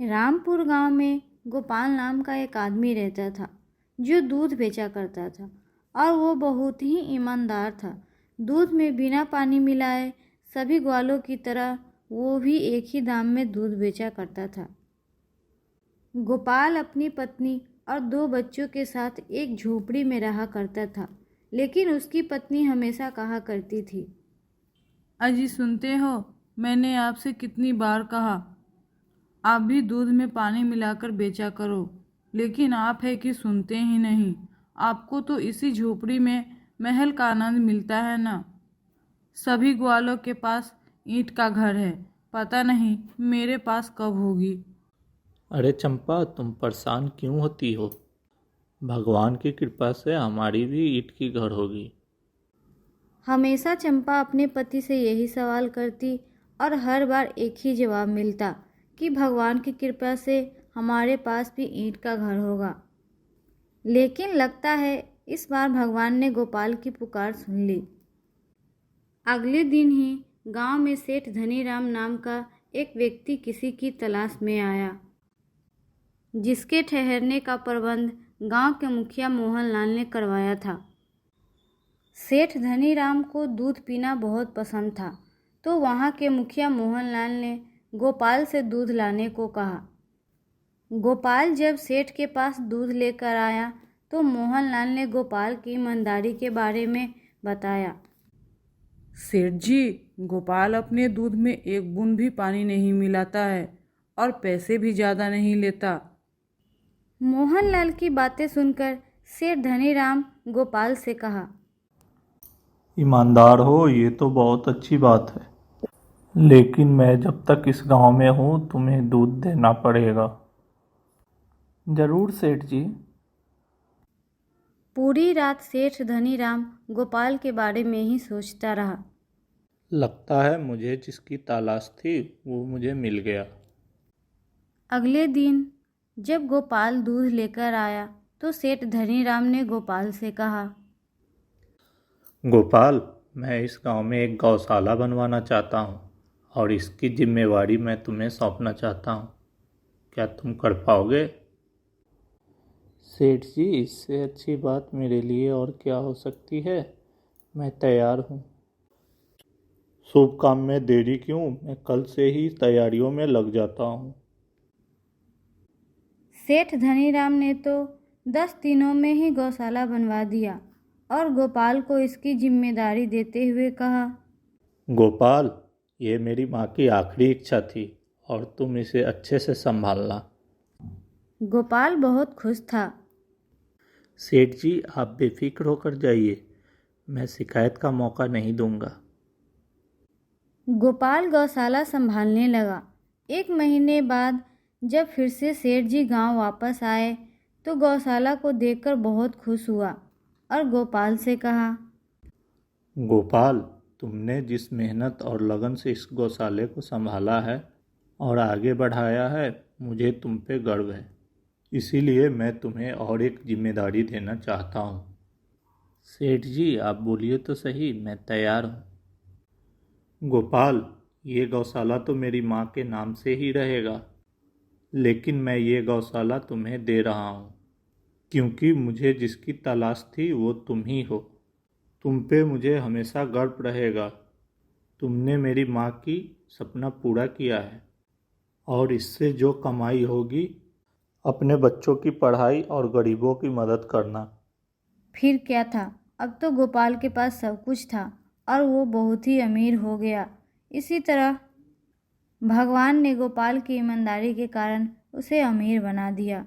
रामपुर गांव में गोपाल नाम का एक आदमी रहता था जो दूध बेचा करता था और वो बहुत ही ईमानदार था। दूध में बिना पानी मिलाए सभी ग्वालों की तरह वो भी एक ही दाम में दूध बेचा करता था। गोपाल अपनी पत्नी और 2 बच्चों के साथ एक झोपड़ी में रहा करता था, लेकिन उसकी पत्नी हमेशा कहा करती थी, अजी सुनते हो, मैंने आपसे कितनी बार कहा आप भी दूध में पानी मिलाकर बेचा करो, लेकिन आप है कि सुनते ही नहीं। आपको तो इसी झोपड़ी में महल का आनंद मिलता है ना। सभी ग्वालों के पास ईंट का घर है, पता नहीं मेरे पास कब होगी। अरे चंपा, तुम परेशान क्यों होती हो? भगवान की कृपा से हमारी भी ईंट की घर होगी। हमेशा चंपा अपने पति से यही सवाल करती और हर बार एक ही जवाब मिलता कि भगवान की कृपा से हमारे पास भी ईंट का घर होगा। लेकिन लगता है इस बार भगवान ने गोपाल की पुकार सुन ली। अगले दिन ही गांव में सेठ धनीराम नाम का एक व्यक्ति किसी की तलाश में आया, जिसके ठहरने का प्रबंध गांव के मुखिया मोहनलाल ने करवाया था। सेठ धनीराम को दूध पीना बहुत पसंद था, तो वहाँ के मुखिया मोहनलाल ने गोपाल से दूध लाने को कहा। गोपाल जब सेठ के पास दूध लेकर आया तो मोहनलाल ने गोपाल की ईमानदारी के बारे में बताया। सेठ जी, गोपाल अपने दूध में एक बूंद भी पानी नहीं मिलाता है और पैसे भी ज़्यादा नहीं लेता। मोहनलाल की बातें सुनकर सेठ धनीराम गोपाल से कहा, ईमानदार हो ये तो बहुत अच्छी बात है, लेकिन मैं जब तक इस गांव में हूँ तुम्हें दूध देना पड़ेगा। जरूर सेठ जी। पूरी रात सेठ धनीराम गोपाल के बारे में ही सोचता रहा। लगता है मुझे जिसकी तलाश थी वो मुझे मिल गया। अगले दिन जब गोपाल दूध लेकर आया तो सेठ धनीराम ने गोपाल से कहा, गोपाल, मैं इस गांव में एक गौशाला बनवाना चाहता हूँ और इसकी जिम्मेवारी मैं तुम्हें सौंपना चाहता हूँ। क्या तुम कर पाओगे? सेठ जी, इससे अच्छी बात मेरे लिए और क्या हो सकती है। मैं तैयार हूँ। शुभ काम में देरी क्यों, मैं कल से ही तैयारियों में लग जाता हूँ। सेठ धनीराम ने तो 10 दिनों में ही गौशाला बनवा दिया और गोपाल को इसकी जिम्मेदारी देते हुए कहा, गोपाल, ये मेरी माँ की आखिरी इच्छा थी और तुम इसे अच्छे से संभालना। गोपाल बहुत खुश था। सेठ जी, आप बेफिक्र होकर जाइए, मैं शिकायत का मौका नहीं दूंगा। गोपाल गौशाला संभालने लगा। 1 महीने बाद जब फिर से सेठ जी गांव वापस आए तो गौशाला को देखकर बहुत खुश हुआ और गोपाल से कहा, गोपाल, तुमने जिस मेहनत और लगन से इस गौशाले को संभाला है और आगे बढ़ाया है, मुझे तुम पे गर्व है। इसीलिए मैं तुम्हें और एक जिम्मेदारी देना चाहता हूँ। सेठ जी, आप बोलिए तो सही, मैं तैयार हूँ। गोपाल, ये गौशाला तो मेरी माँ के नाम से ही रहेगा, लेकिन मैं ये गौशाला तुम्हें दे रहा हूँ क्योंकि मुझे जिसकी तलाश थी वो तुम ही हो। तुम पे मुझे हमेशा गर्व रहेगा। तुमने मेरी माँ की सपना पूरा किया है और इससे जो कमाई होगी अपने बच्चों की पढ़ाई और गरीबों की मदद करना। फिर क्या था, अब तो गोपाल के पास सब कुछ था और वो बहुत ही अमीर हो गया। इसी तरह भगवान ने गोपाल की ईमानदारी के कारण उसे अमीर बना दिया।